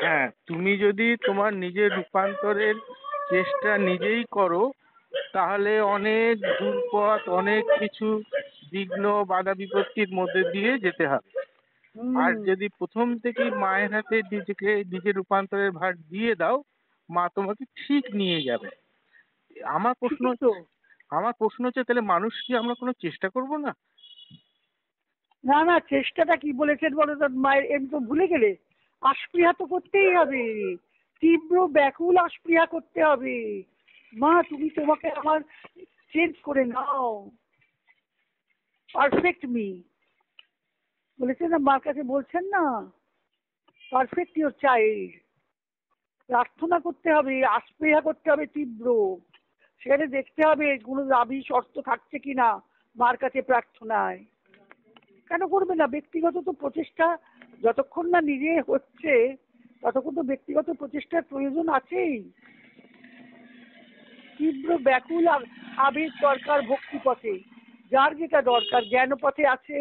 হ্যাঁ, তুমি যদি তোমার নিজের রূপান্তরের চেষ্টা নিজেই করো, তাহলে অনেক দূরপথ, অনেক কিছু বিঘ্ন বাধা বিপত্তির মধ্যে দিয়ে যেতে হবে। আর হুম। যদি প্রথম থেকেই মায়ের হাতে নিজেকে নিজের রূপান্তরের ভার দিয়ে দাও, মা তোমাকে ঠিক নিয়ে যাবে। আমার প্রশ্ন ঠিকই তো। হচ্ছে আমার প্রশ্ন হচ্ছে, তাহলে মানুষ কি আমরা কোনো চেষ্টা করব না? না না, চেষ্টাটা কি বলেছেন বলো তো, মায়ের এম তো ভুলে গেলে। আস্পৃহা তো করতেই হবে, তীব্র ব্যাকুল আস্পৃহা করতে হবে। মা তুমি তোমাকে আমার চেঞ্জ করে নাও, পারফেক্ট মি বলেছেন না, মার কাছে বলছেন না, পারফেক্ট ইউর চাইল্ড। প্রার্থনা করতে হবে, আস্পৃহা করতে হবে তীব্র। সেখানে দেখতে হবে কোনো দাবি শর্ত থাকছে কিনা মার কাছে প্রার্থনায়। কেন করবে না? ব্যক্তিগত তো প্রচেষ্টা যতক্ষণ না নিজে হচ্ছে, ততক্ষণ তো ব্যক্তিগত প্রচেষ্টার প্রয়োজন আছেই। তীব্র ব্যাকুল আবেগ দরকার ভক্তি পথে। যার যেটা দরকার, জ্ঞান পথে আছে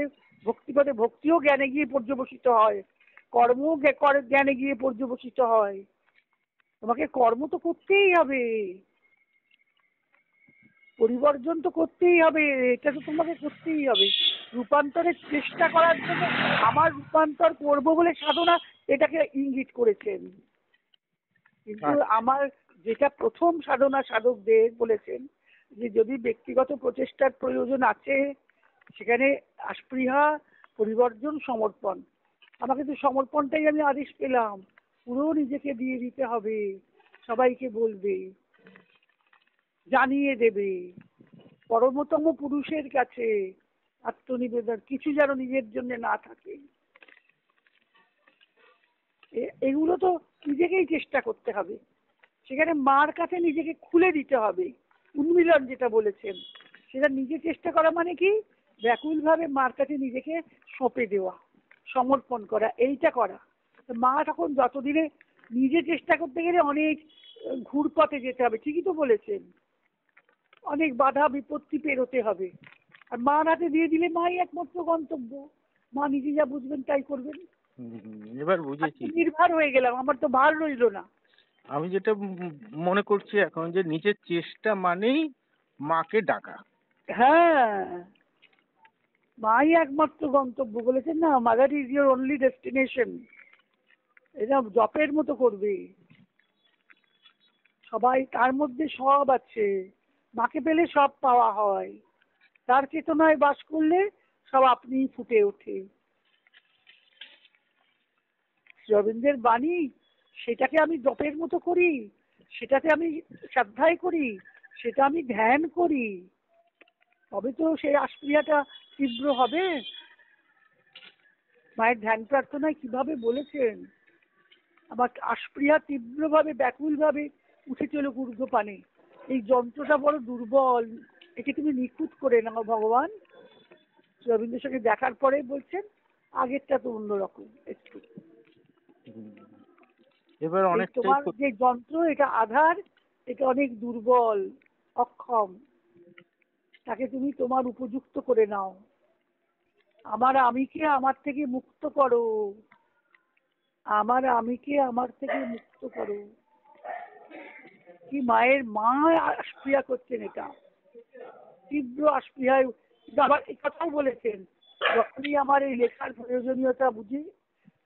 ভক্তি পথে, ভক্তিও জ্ঞানে গিয়ে পর্যবসিত হয়, কর্মও জ্ঞানে গিয়ে পর্যবসিত হয়। তোমাকে কর্ম তো করতেই হবে, পরিবর্জন তো করতেই হবে, এটা তো তোমাকে করতেই হবে। রূপান্তরের চেষ্টা করার জন্য আমার রূপান্তর করব বলে সাধনা এটাকে ইঙ্গিত করেছেন। কিন্তু আচ্ছা। আমার যেটা প্রথম সাধনা সাধকদের বলেছেন, যে যদি ব্যক্তিগত প্রচেষ্টার প্রয়োজন আছে, সেখানে আস্পৃহা, পরিবর্জন, সমর্পণ। আমাকে তো সমর্পণটাই আমি আদেশ পেলাম, পুরো নিজেকে দিয়ে দিতে হবে, সবাইকে বলবে, জানিয়ে দেবে পরমতম পুরুষের কাছে আত্মনিবেদন, কিছু যেন নিজের জন্য না থাকে। এগুলো তো নিজেকেই চেষ্টা করতে হবে। সেখানে মার কাছে নিজেকে খুলে দিতে হবে, উন্মিলন যেটা বলেছেন, সেটা নিজে চেষ্টা করা মানে কি, ব্যাকুল ভাবে মার কাছে নিজেকে সঁপে দেওয়া, সমর্পণ করা, এইটা করা। মা তখন যতদিনে নিজে চেষ্টা করতে গেলে অনেক ঘুরপথে যেতে হবে, ঠিকই তো বলেছেন, অনেক বাধা বিপত্তি পেরোতে হবে। আর মার হাতে দিয়ে দিলে মাই একমাত্র গন্তব্য, মা নিজে যা বুঝবেন তাই করবেন। এবার বুঝেছি। আত্মনির্ভর হয়ে গেলাম, আমার তো ভার রইলো না। আমি যেটা মনে করছি এখন, যে নিজের চেষ্টা মানেই মাকে ডাকা। হ্যাঁ, মাই একমাত্র গন্তব্য বলেছেন না, mother is your only destination. এটা জপের মতো করবে সবাই, তার মধ্যে সব আছে। মাকে পেলে সব পাওয়া হয়, তার চেতনায় বাস করলে সব আপনিই ফুটে ওঠে। রবীন্দ্রের বাণী, সেটাকে আমি জপের মতো করি, সেটাতে আমি শ্রদ্ধায় করি, সেটা আমি ধ্যান করি, তবে তো সেই আস্পৃহাটা তীব্র হবে। মায়ের ধ্যান প্রার্থনায় কিভাবে বলেছেন, আমার আস্পৃহা তীব্রভাবে ব্যাকুলভাবে উঠে চলুক ঊর্ধ্বপানে, এই যন্ত্রটা বড় দুর্বল, একে তুমি নিখুঁত করে নাও ভগবান। রবীন্দ্রের সঙ্গে দেখার পরে বলছেন, আগেরটা তো অন্যরকম একটু, এবার এই অনেকটাই তোমার যে যন্ত্র, এটা আধার, এটা অনেক দুর্বল, অক্ষম, তাকে তুমি তোমার উপযুক্ত করে নাও। আমার আমিকে আমার থেকে মুক্ত করো, আমার আমিকে আমার থেকে মুক্ত করো। কি মায়ের মা আস্পৃহা করছেন, এটা তীব্র আস্পৃহায়। আবার এই কথাও বলেছেন, যখনই আমার এই লেখার প্রয়োজনীয়তা বুঝি,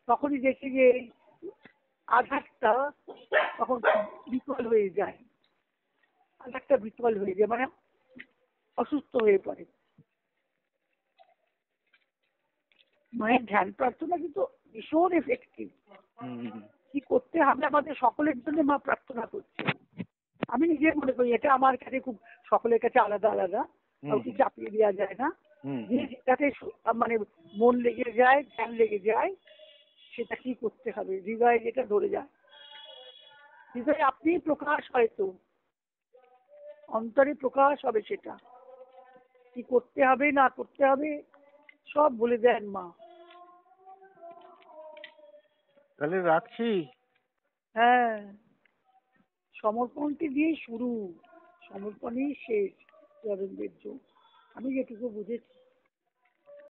তখনই দেখি যে এই আধারটা তখন বিকল হয়ে যায়, আধারটা বিকল হয়ে যায়, মানে অসুস্থ হয়ে পড়ে। মায়ের ধ্যান প্রার্থনা কিন্তু ভীষণ এফেক্টিভ। কি করতে হবে আমাদের সকলের জন্য মা প্রার্থনা করছেন। আমি নিজে মনে করি এটা আমার কাছে খুব, সকলের কাছে আলাদা আলাদা, কাউকে চাপিয়ে দেওয়া যায় না। যে যেটাতে মানে মন লেগে যায়, ধ্যান লেগে যায়, সেটা কি করতে হবে, হৃদয়ে যেটা ধরে যায়, হৃদয়ে আপনি প্রকাশ, হয়তো অন্তরে প্রকাশ হবে, সেটা কি করতে হবে না করতে হবে সব বলে দেন মা। তাহলে রাখছি। হ্যাঁ, সমর্পণটি দিয়েই শুরু, সমর্পণেই শেষ রবীন্দ্রের যোগ, আমি যেটুকু বুঝেছি।